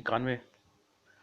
91,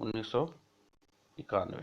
1991।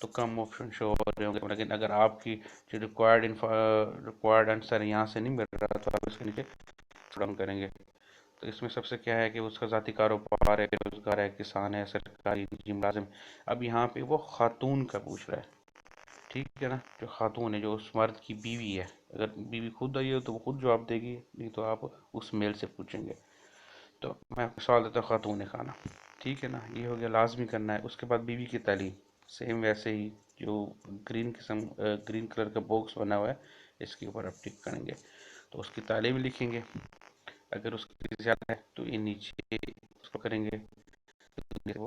تو کم آپشن شو ہو رہے ہوں گے، لیکن اگر آپ کی جو ریکوائرڈ آنسر یہاں سے نہیں مل رہا تو آپ اس کے نیچے ڈاؤن کریں گے۔ تو اس میں سب سے کیا ہے کہ اس کا ذاتی کاروبار ہے، بے روزگار ہے، کسان ہے، سرکاری نجی ملازم۔ اب یہاں پہ وہ خاتون کا پوچھ رہا ہے، ٹھیک ہے نا، جو خاتون ہے، جو اس مرد کی بیوی ہے۔ اگر بیوی خود آئی ہو تو وہ خود جواب دے گی، نہیں تو آپ اس میل سے پوچھیں گے۔ تو میں سوال دیتا ہوں خاتون خانہ، ٹھیک ہے نا، یہ ہو گیا لازمی کرنا ہے۔ اس کے بعد بیوی کی تعلیم، سیم ویسے ہی جو گرین کلر کا باکس بنا ہوا ہے اس کے اوپر آپ ٹک کریں گے تو اس کی تعلیم لکھیں گے۔ اگر اس کی زیادہ ہے تو یہ نیچے اس کو کریں گے تو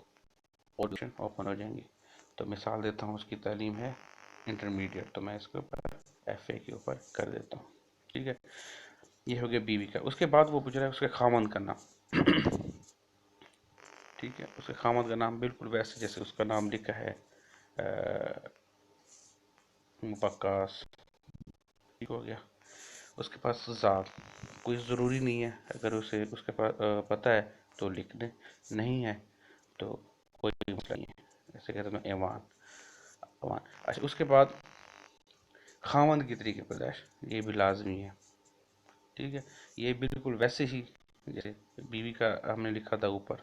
آپشن اوپن ہو جائیں گے۔ تو مثال دیتا ہوں، اس کی تعلیم ہے انٹرمیڈیٹ، تو میں اس کے اوپر ایف اے کے اوپر کر دیتا ہوں، ٹھیک ہے۔ یہ ہو گیا بیوی کا۔ اس کے بعد وہ پوچھ رہا ہے اس کے خاوند کا نام، ٹھیک ہے، اس کے خاوند کا نام بالکل ویسے جیسے اس کا نام لکھا ہے مبکاس، ٹھیک ہو گیا۔ اس کے پاس ذات کوئی ضروری نہیں ہے، اگر اسے اس کے پاس پتہ ہے تو لکھ دیں، نہیں ہے تو کوئی مسئلہ نہیں ہے، ایسے کہتے ہیں ایوان۔ اچھا، اس کے بعد خاوند کی طریقے پیدائش، یہ بھی لازمی ہے، ٹھیک ہے۔ یہ بالکل ویسے ہی جیسے بیوی کا ہم نے لکھا تھا اوپر،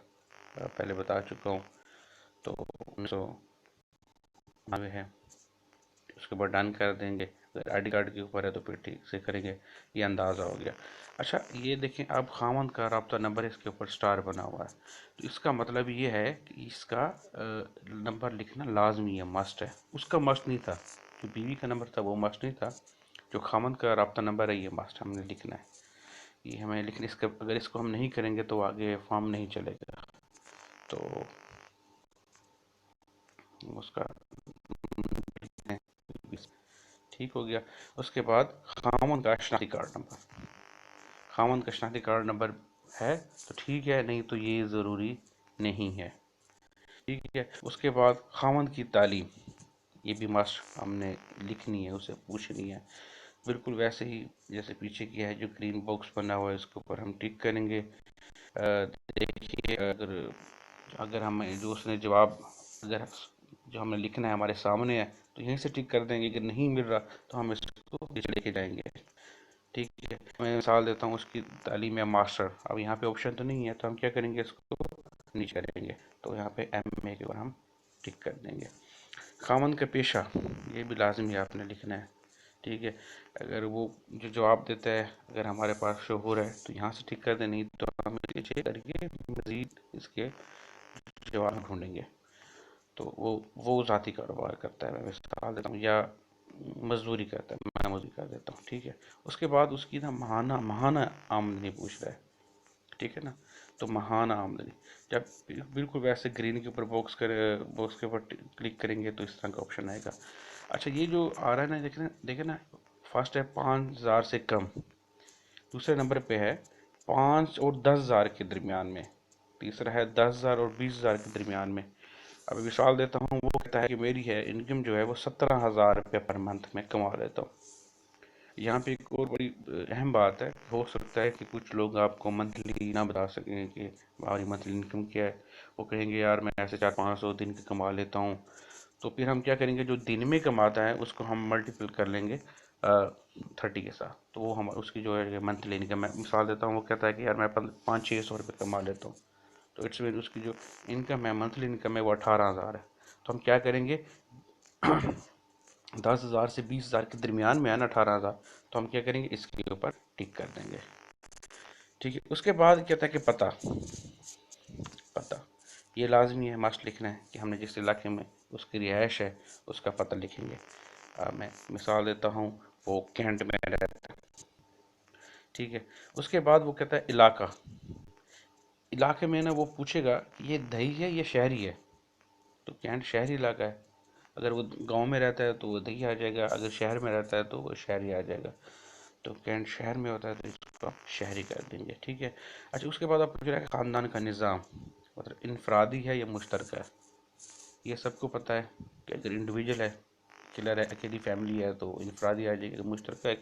پہلے بتا چکا ہوں، تو 1990 ہے، اس کے بعد ڈن کر دیں گے۔ اگر آئی ڈی کارڈ کے اوپر ہے تو پھر ٹھیک سے کریں گے، یہ اندازہ ہو گیا۔ اچھا، یہ دیکھیں اب خاوند کا رابطہ نمبر اس کے اوپر سٹار بنا ہوا ہے، تو اس کا مطلب یہ ہے کہ اس کا نمبر لکھنا لازمی ہے، مسٹ ہے۔ اس کا مسٹ نہیں تھا، جو بیوی کا نمبر تھا وہ مسٹ نہیں تھا، جو خاوند کا رابطہ نمبر ہے یہ مسٹ ہم نے لکھنا ہے، یہ ہمیں لکھنا۔ اگر اس کو ہم نہیں کریں گے تو آگے فارم نہیں چلے گا، تو اس کا ٹھیک ہو گیا۔ اس کے بعد خاوند کا شناختی کارڈ نمبر، خاوند کا شناختی کارڈ نمبر ہے تو ٹھیک ہے، نہیں تو یہ ضروری نہیں ہے، ٹھیک ہے۔ اس کے بعد خاوند کی تعلیم، یہ بھی مسٹ ہم نے لکھنی ہے، اسے پوچھنی ہے، بالکل ویسے ہی جیسے پیچھے کیا ہے، جو گرین باکس بنا ہوا ہے اس کے اوپر ہم ٹک کریں گے۔ دیکھیے اگر ہمیں جو اس نے جواب، اگر جو ہمیں لکھنا ہے ہمارے سامنے ہے تو یہیں سے ٹک کر دیں گے، اگر نہیں مل رہا تو ہم اس کو پیچھے لے کے جائیں گے، ٹھیک ہے۔ میں مثال دیتا ہوں، اس کی تعلیم ہے ماسٹر، اب یہاں پہ آپشن تو نہیں ہے تو ہم کیا کریں گے، اس کو نیچے کریں گے، تو یہاں پہ ایم اے کے اوپر ہم ٹک کر دیں گے۔ خاوند کا پیشہ، یہ بھی لازمی ہے، آپ نے لکھنا ہے، ٹھیک ہے۔ اگر وہ جو جواب دیتا ہے اگر ہمارے پاس شوہر ہے تو یہاں سے ٹک کر دیں، نہیں تو ہم پیچھے کر کے مزید اس کے جواب ڈھونڈیں گے۔ تو وہ ذاتی کاروبار کرتا ہے، میں مثال دیتا ہوں، یا مزدوری کرتا ہے، میں مزدوری کر دیتا ہوں، ٹھیک ہے۔ اس کے بعد اس کی نا ماہانہ آمدنی پوچھ رہا ہے، ٹھیک ہے نا، تو ماہانہ آمدنی جب بالکل ویسے گرین کے اوپر باکس کے اوپر کلک کریں گے تو اس طرح کا آپشن آئے گا۔ اچھا، یہ جو آ رہا ہے نا، دیکھیں نا، فرسٹ ہے 5,000 سے کم، دوسرے نمبر پہ ہے 5 اور 10,000 کے درمیان میں، تیسرا ہے 10,000 اور 20,000 کے درمیان میں۔ اب مثال دیتا ہوں، وہ کہتا ہے کہ میری ہے انکم جو ہے وہ 17,000 روپے پر منتھ میں کما لیتا ہوں۔ یہاں پہ ایک اور بڑی اہم بات ہے، ہو سکتا ہے کہ کچھ لوگ آپ کو منتھلی نہ بتا سکیں کہ ہماری منتھلی انکم کیا ہے، وہ کہیں گے یار میں ایسے 400-500 دن کی کما لیتا ہوں، تو پھر ہم کیا کریں گے، جو دن میں کماتا ہے اس کو ہم ملٹیپل کر لیں گے 30 کے ساتھ، تو وہ اس کی جو ہے منتھلی انکم، میں مثال دیتا ہوں، وہ کہتا ہے کہ یار میں 500-600 روپے کما لیتا ہوں، تو اٹس مین اس کی جو انکم ہے، منتھلی انکم ہے، وہ 18,000 ہے۔ تو ہم کیا کریں گے، 10,000 سے 20,000 کے درمیان میں ہے نا 18,000، تو ہم کیا کریں گے، اس کے اوپر ٹک کر دیں گے، ٹھیک ہے۔ اس کے بعد کہتا ہے کہ پتہ یہ لازمی ہے، مسٹ لکھنا ہے کہ ہم نے جس علاقے میں اس کی رہائش ہے اس کا پتہ لکھیں گے۔ میں مثال دیتا ہوں، وہ کینٹ میں رہتا ہے، ٹھیک ہے۔ اس کے بعد وہ کہتا ہے علاقے میں نا، وہ پوچھے گا یہ دیہی ہے یا شہری ہے، تو کینٹ شہری علاقہ ہے، اگر وہ گاؤں میں رہتا ہے تو وہ دیہی آ جائے گا، اگر شہر میں رہتا ہے تو وہ شہری آ جائے گا، تو کینٹ شہر میں ہوتا ہے تو اس کو آپ شہری کر دیں گے، ٹھیک ہے۔ اچھا، اس کے بعد آپ پوچھ رہے ہیں خاندان کا نظام، مطلب انفرادی ہے یا مشترکہ ہے، یہ سب کو پتہ ہے کہ اگر انڈیویجول ہے، اکیلی فیملی ہے تو انفرادی آ جائے گی، مشترکہ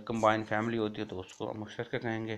کمبائن فیملی ہوتی ہے تو اس کو ہم مشترکہ کہیں گے،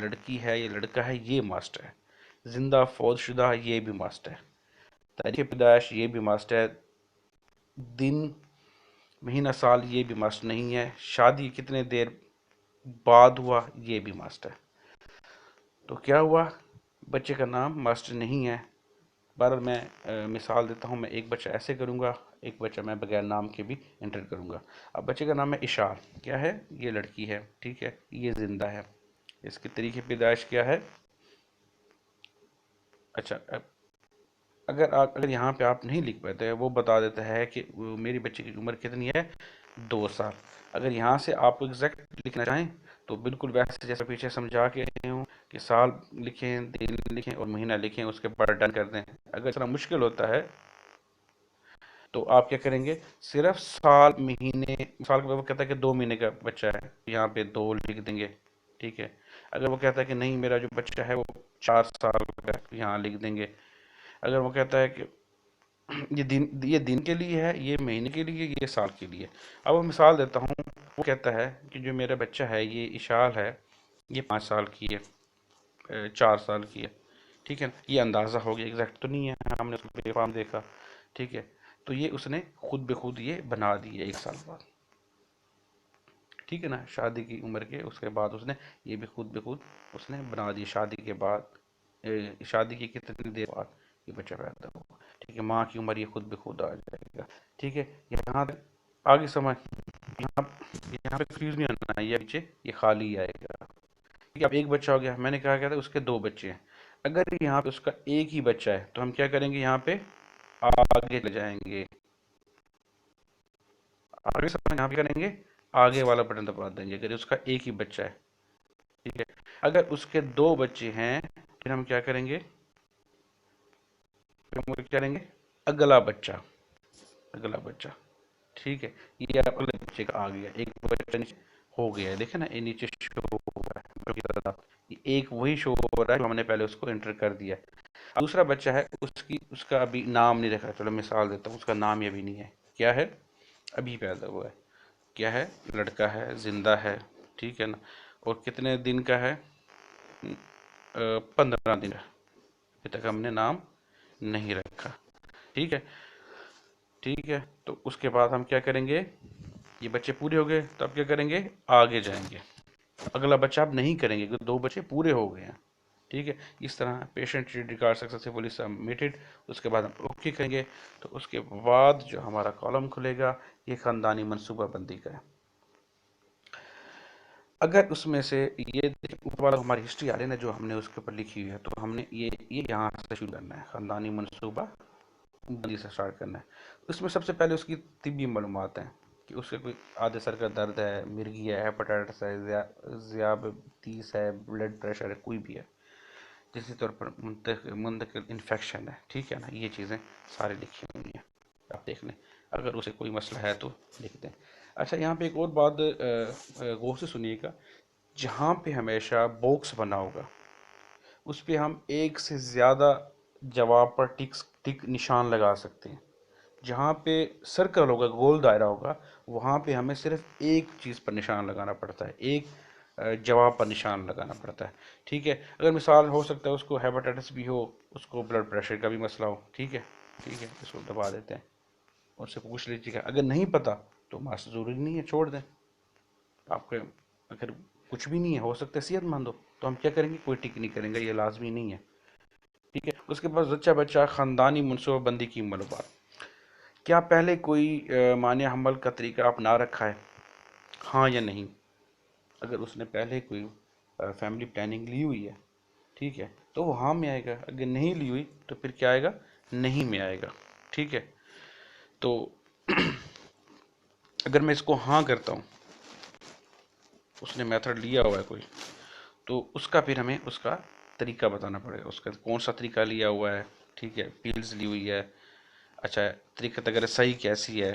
لڑکی ہے یا لڑکا ہے یہ ماسٹ ہے، زندہ فوت شدہ یہ بھی ماسٹ ہے، تاریخ پیدائش یہ بھی ماسٹ ہے، دن مہینہ سال یہ بھی ماسٹ نہیں ہے، شادی کتنے دیر بعد ہوا یہ بھی ماسٹ ہے۔ تو کیا ہوا، بچے کا نام ماسٹ نہیں ہے۔ بہرحال میں مثال دیتا ہوں، میں ایک بچہ ایسے کروں گا، ایک بچہ میں بغیر نام کے بھی انٹر کروں گا۔ اب بچے کا نام ہے اشار، کیا ہے، یہ لڑکی ہے، ٹھیک ہے، یہ زندہ ہے، اس کی تاریخ پیدائش کیا ہے۔ اچھا، اگر یہاں پہ آپ نہیں لکھ پاتے، وہ بتا دیتا ہے کہ میری بچے کی عمر کتنی ہے، 2 سال۔ اگر یہاں سے آپ ایگزیکٹ لکھنا چاہیں تو بالکل ویسے جیسے پیچھے سمجھا کے رہے ہوں کہ سال لکھیں، دن لکھیں اور مہینہ لکھیں، اس کے بعد ڈن کر دیں۔ اگر اتنا مشکل ہوتا ہے تو آپ کیا کریں گے، صرف سال مہینے، مثال کے طور پر وہ کہتا ہے کہ 2 مہینے کا بچہ ہے، یہاں پہ 2 لکھ دیں گے، ٹھیک ہے۔ اگر وہ کہتا ہے کہ نہیں میرا جو بچہ ہے وہ 4 سال کا ہے، یہاں لکھ دیں گے۔ اگر وہ کہتا ہے کہ یہ دن کے لیے ہے، یہ مہینے کے لیے، یہ سال کے لیے۔ اب وہ مثال دیتا ہوں، وہ کہتا ہے کہ جو میرا بچہ ہے یہ اشال ہے، یہ 5 سال کی ہے، 4 سال کی ہے، ٹھیک ہے نا، یہ اندازہ ہو گیا، ایگزیکٹ تو نہیں ہے، ہم نے اس کو بے فام دیکھا، ٹھیک ہے۔ تو یہ اس نے خود بخود یہ بنا دی ہے 1 سال بعد، ٹھیک ہے نا، شادی کی عمر کے اس کے بعد اس نے یہ بھی خود بخود اس نے بنا دی، شادی کے بعد، شادی کی کتنی دیر بعد یہ بچہ پیدا ہوا، ٹھیک ہے، ماں کی عمر یہ خود بخود آ جائے گا، ٹھیک ہے۔ یہاں تک آگے سمجھ، یہاں یہاں پہ کنفیوز نہیں ہونا ہے، یہ پیچھے یہ خالی آئے گا، ٹھیک ہے۔ اب ایک بچہ ہو گیا، میں نے کہا کیا تھا اس کے 2 بچے ہیں، اگر یہاں پہ اس کا ایک ہی بچہ ہے تو ہم کیا کریں گے، یہاں پہ آگے لے جائیں گے، آگے سمجھ، یہاں پہ کریں گے، آگے والا بٹن دبا دیں گے اگر اس کا ایک ہی بچہ ہے، ٹھیک ہے۔ اگر اس کے 2 بچے ہیں پھر ہم کیا کریں گے، پھر ہم کیا کریں گے، اگلا بچہ، اگلا بچہ، ٹھیک ہے۔ یہ اگلے بچے کا آ گیا، ایک بچہ نیچے ہو گیا ہے، دیکھیں نا، یہ نیچے شو ہو رہا ہے، یہ ایک وہی شو ہو رہا ہے جو ہم نے پہلے اس کو انٹر کر دیا ہے۔ اب دوسرا بچہ ہے، اس کا ابھی نام نہیں رکھا، چلو مثال دیتا ہوں، اس کا نام یہ بھی نہیں ہے، کیا ہے، ابھی پیدا ہوا ہے، کیا ہے، لڑکا ہے، زندہ ہے، ٹھیک ہے نا، اور کتنے دن کا ہے، 15 دن کا، ابھی تک ہم نے نام نہیں رکھا، ٹھیک ہے، ٹھیک ہے۔ تو اس کے بعد ہم کیا کریں گے، یہ بچے پورے ہو گئے تو اب کیا کریں گے، آگے جائیں گے، اگلا بچہ اب نہیں کریں گے کیونکہ 2 بچے پورے ہو گئے ہیں، ٹھیک ہے۔ اس طرح پیشنٹ ریکارڈ سکسیسفلی سبمیٹڈ، اس کے بعد ہم اوکے کریں گے، تو اس کے بعد جو ہمارا کالم کھلے گا یہ خاندانی منصوبہ بندی کا ہے۔ اگر اس میں سے یہ اوپر والا ہماری ہسٹری آ رہی ہے نا جو ہم نے اس کے اوپر لکھی ہوئی ہے، تو ہم نے یہ یہاں سے شروع کرنا ہے، خاندانی منصوبہ بندی سے اسٹارٹ کرنا ہے۔ اس میں سب سے پہلے اس کی طبی معلومات ہیں کہ اس کے کوئی آدھے سر کا درد ہے، مرگی ہے، ہیپاٹائٹس ہے، ذیابطیس ہے، بلڈ پریشر ہے، کوئی بھی ہے، جیسے طور پر منتقل انفیکشن ہے، ٹھیک ہے نا، یہ چیزیں سارے لکھی ہوئی ہیں، آپ دیکھ لیں، اگر اسے کوئی مسئلہ ہے تو لکھ دیں۔ اچھا، یہاں پہ ایک اور بات غور سے سنیے گا، جہاں پہ ہمیشہ باکس بنا ہوگا اس پہ ہم ایک سے زیادہ جواب پر ٹک نشان لگا سکتے ہیں۔ جہاں پہ سرکل ہوگا، گول دائرہ ہوگا، وہاں پہ ہمیں صرف ایک چیز پر نشان لگانا پڑتا ہے، ایک جواب پر نشان لگانا پڑتا ہے، ٹھیک ہے۔ اگر مثال ہو سکتا ہے اس کو ہیپاٹائٹس بھی ہو، اس کو بلڈ پریشر کا بھی مسئلہ ہو، ٹھیک ہے، ٹھیک ہے، اس کو دبا دیتے ہیں، اس سے پوچھ لیجیے گا، اگر نہیں پتا تو ماسٹر ضروری نہیں ہے، چھوڑ دیں، آپ کے اگر کچھ بھی نہیں ہے، ہو سکتا ہے صحت مند ہو، تو ہم کیا کریں گے، کوئی ٹک نہیں کریں گے، یہ لازمی نہیں ہے، ٹھیک ہے۔ اس کے بعد بچہ بچہ خاندانی منصوبہ بندی کی معلومات، کیا پہلے کوئی معنی حمل کا طریقہ اپنا رکھا ہے، ہاں یا نہیں۔ اگر اس نے پہلے کوئی فیملی پلاننگ لی ہوئی ہے، ٹھیک ہے، تو وہ ہاں میں آئے گا، اگر نہیں لی ہوئی تو پھر کیا آئے گا، نہیں میں آئے گا، ٹھیک ہے۔ تو اگر میں اس کو ہاں کرتا ہوں، اس نے میتھڈ لیا ہوا ہے کوئی، تو اس کا پھر ہمیں اس کا طریقہ بتانا پڑے گا، اس کا کون سا طریقہ لیا ہوا ہے، ٹھیک ہے، پیلز لی ہوئی ہے، اچھا طریقہ اگر صحیح کیسی ہے،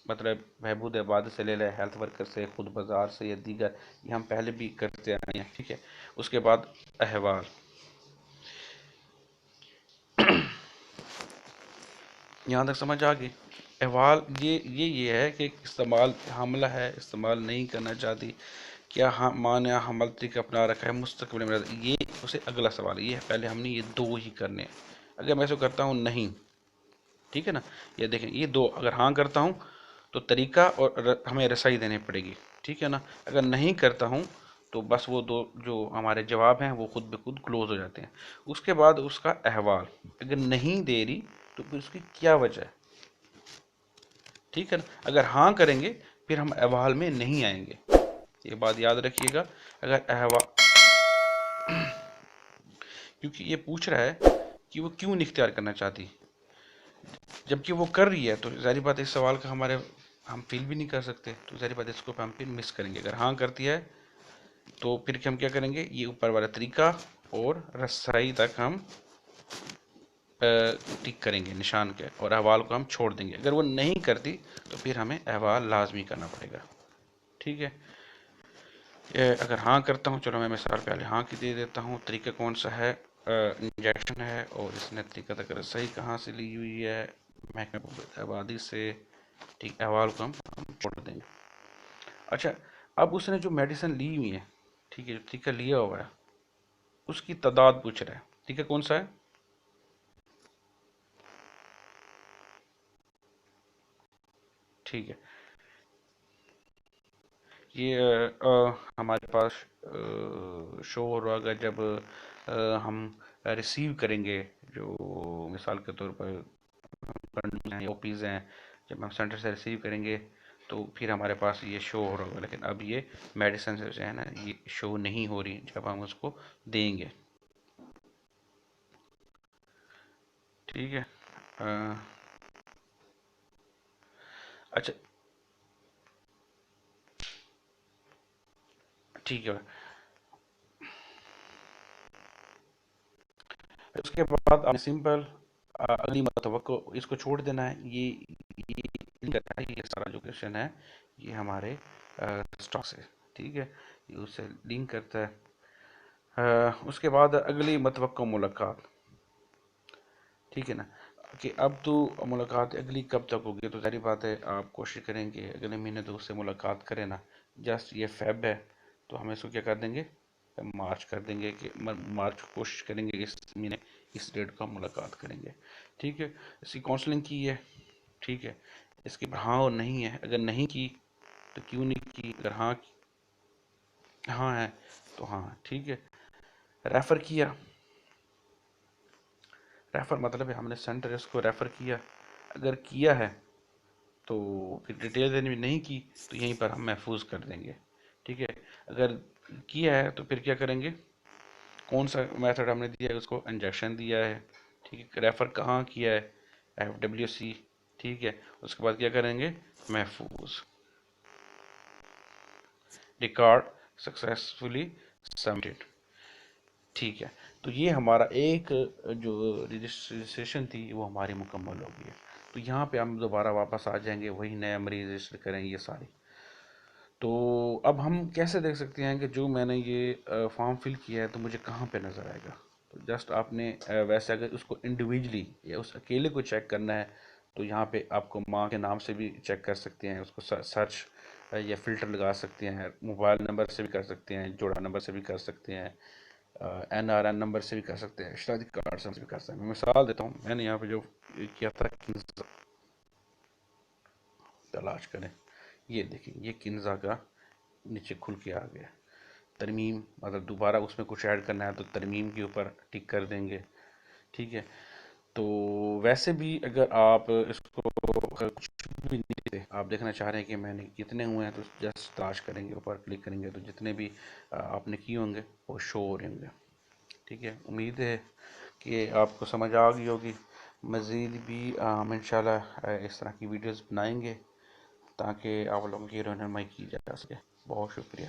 مطلب بہبود آباد سے لے لے، ہیلتھ ورکر سے، خود بازار سے یا دیگر، یہ ہم پہلے بھی کرتے آئے ہیں، ٹھیک ہے۔ اس کے بعد احوال، یہاں تک سمجھ آ گئی۔ احوال یہ ہے کہ استعمال حاملہ ہے، استعمال نہیں کرنا چاہتی، کیا ماں نے حمل طریقہ اپنا رکھا ہے مستقبل میں، یہ اسے اگلا سوال ہے، یہ پہلے ہم نے یہ دو ہی کرنے ہیں۔ اگر میں اسے کرتا ہوں نہیں، ٹھیک ہے نا، یہ دیکھیں یہ دو اگر ہاں کرتا ہوں تو طریقہ اور ہمیں رسائی دینے پڑے گی، ٹھیک ہے نا، اگر نہیں کرتا ہوں تو بس وہ دو جو ہمارے جواب ہیں وہ خود بخود کلوز ہو جاتے ہیں۔ اس کے بعد اس کا احوال، اگر نہیں دے رہی تو پھر اس کی کیا وجہ ہے، ٹھیک ہے نا، اگر ہاں کریں گے پھر ہم احوال میں نہیں آئیں گے، یہ بات یاد رکھیے گا۔ اگر احوال، کیونکہ یہ پوچھ رہا ہے کہ وہ کیوں نہیں اختیار کرنا چاہتی، جبکہ وہ کر رہی ہے تو ظاہری بات ہے اس سوال کا ہم فیل بھی نہیں کر سکتے، تو ظاہری بات ہے اس کو ہم پھر مس کریں گے۔ اگر ہاں کرتی ہے تو پھر ہم کیا کریں گے، یہ اوپر والا طریقہ اور رسائی تک ہم ٹک کریں گے نشان کے، اور احوال کو ہم چھوڑ دیں گے۔ اگر وہ نہیں کرتی تو پھر ہمیں احوال لازمی کرنا پڑے گا، ٹھیک ہے۔ اگر ہاں کرتا ہوں، چلو میں مثال پہلے ہاں کی دے دیتا ہوں۔ طریقہ کون سا ہے، انجیکشن ہے، اور اس نے طریقہ تک رسائی کہاں سے لی ہوئی ہے، محکمہ آبادی سے، ٹھیک، احوال کو ہم چھوڑ دیں گے۔ اچھا، اب اس نے جو میڈیسن لی ہوئی ہے، ٹھیک ہے، جو طریقہ لیا ہوا ہے اس کی تعداد پوچھ رہا ہے، طریقہ کون سا ہے، ٹھیک ہے۔ یہ ہمارے پاس شو ہو رہا ہوگا جب ہم ریسیو کریں گے، جو مثال کے طور پر اوپیز ہیں، جب ہم سینٹر سے ریسیو کریں گے تو پھر ہمارے پاس یہ شو ہو رہا ہوگا، لیکن اب یہ میڈیسن سے جو ہے نا یہ شو نہیں ہو رہی جب ہم اس کو دیں گے، ٹھیک ہے۔ اچھا ٹھیک ہے، اس کے بعد آپ نے سمپل اگلی متوقع اس کو چھوڑ دینا ہے، یہ سارا جو کوشچن ہے یہ ہمارے اسٹاک سے، ٹھیک ہے، یہ اس سے لنک کرتا ہے۔ اس کے بعد اگلی متوقع ملاقات، ٹھیک ہے نا، کہ اب تو ملاقات اگلی کب تک ہوگی، تو ظاہری بات ہے آپ کوشش کریں گے اگلے مہینے تو اس سے ملاقات کریں نا، جسٹ یہ فیب ہے تو ہم اس کو کیا کر دیں گے، مارچ کر دیں گے، کہ مارچ کوشش کریں گے اس مہینے اس ڈیٹ کو ہم ملاقات کریں گے، ٹھیک ہے۔ اس کی کاؤنسلنگ کی ہے، ٹھیک ہے، اس کی ہاں اور نہیں ہے، اگر نہیں کی تو کیوں نہیں کی، اگر ہاں ہے تو ہاں، ٹھیک ہے۔ ریفر کیا، ریفر مطلب ہے ہم نے سینٹر اس کو ریفر کیا، اگر کیا ہے تو پھر ڈیٹیل دینی نہیں کی تو یہیں پر ہم محفوظ کر دیں گے، ٹھیک ہے۔ اگر کیا ہے تو پھر کیا کریں گے، کون سا میتھڈ ہم نے دیا ہے، اس کو انجیکشن دیا ہے، ٹھیک ہے، ریفر کہاں کیا ہے، FWC، ٹھیک ہے، اس کے بعد کیا کریں گے، محفوظ، ریکارڈ سکسیسفلی سبمٹڈ، ٹھیک ہے۔ تو یہ ہمارا ایک جو رجسٹریشن تھی وہ ہماری مکمل ہو گئی ہے، تو یہاں پہ ہم دوبارہ واپس آ جائیں گے، وہی نیا مریض رجسٹر کریں گے یہ ساری۔ تو اب ہم کیسے دیکھ سکتے ہیں کہ جو میں نے یہ فارم فل کیا ہے تو مجھے کہاں پہ نظر آئے گا، تو جسٹ آپ نے ویسے اگر اس کو انڈیویجلی یا اس اکیلے کو چیک کرنا ہے تو یہاں پہ آپ کو ماں کے نام سے بھی چیک کر سکتے ہیں، اس کو سرچ یا فلٹر لگا سکتے ہیں، موبائل نمبر سے بھی کر سکتے ہیں، جوڑا نمبر سے بھی کر سکتے ہیں، NRN نمبر سے بھی کر سکتے ہیں، اشتراکی کارڈ سے بھی کر سکتے ہیں۔ میں مثال دیتا ہوں، میں نے یہاں پہ جو کیا تھا کنزا تلاش کریں، یہ دیکھیں یہ کنزا کا نیچے کھل کے آ گیا، ترمیم مطلب دوبارہ اس میں کچھ ایڈ کرنا ہے تو ترمیم کے اوپر ٹک کر دیں گے، ٹھیک ہے۔ تو ویسے بھی اگر آپ اس کو کچھ بھی نہیں دے، آپ دیکھنا چاہ رہے ہیں کہ میں نے کتنے ہوئے ہیں، تو جسٹ تلاش کریں گے، اوپر کلک کریں گے تو جتنے بھی آپ نے کیے ہوں گے وہ شو ہو رہے ہوں گے، ٹھیک ہے۔ امید ہے کہ آپ کو سمجھ آ گئی ہوگی، مزید بھی ہم انشاءاللہ اس طرح کی ویڈیوز بنائیں گے تاکہ آپ لوگوں کی رہنمائی کی جا سکے۔ بہت شکریہ۔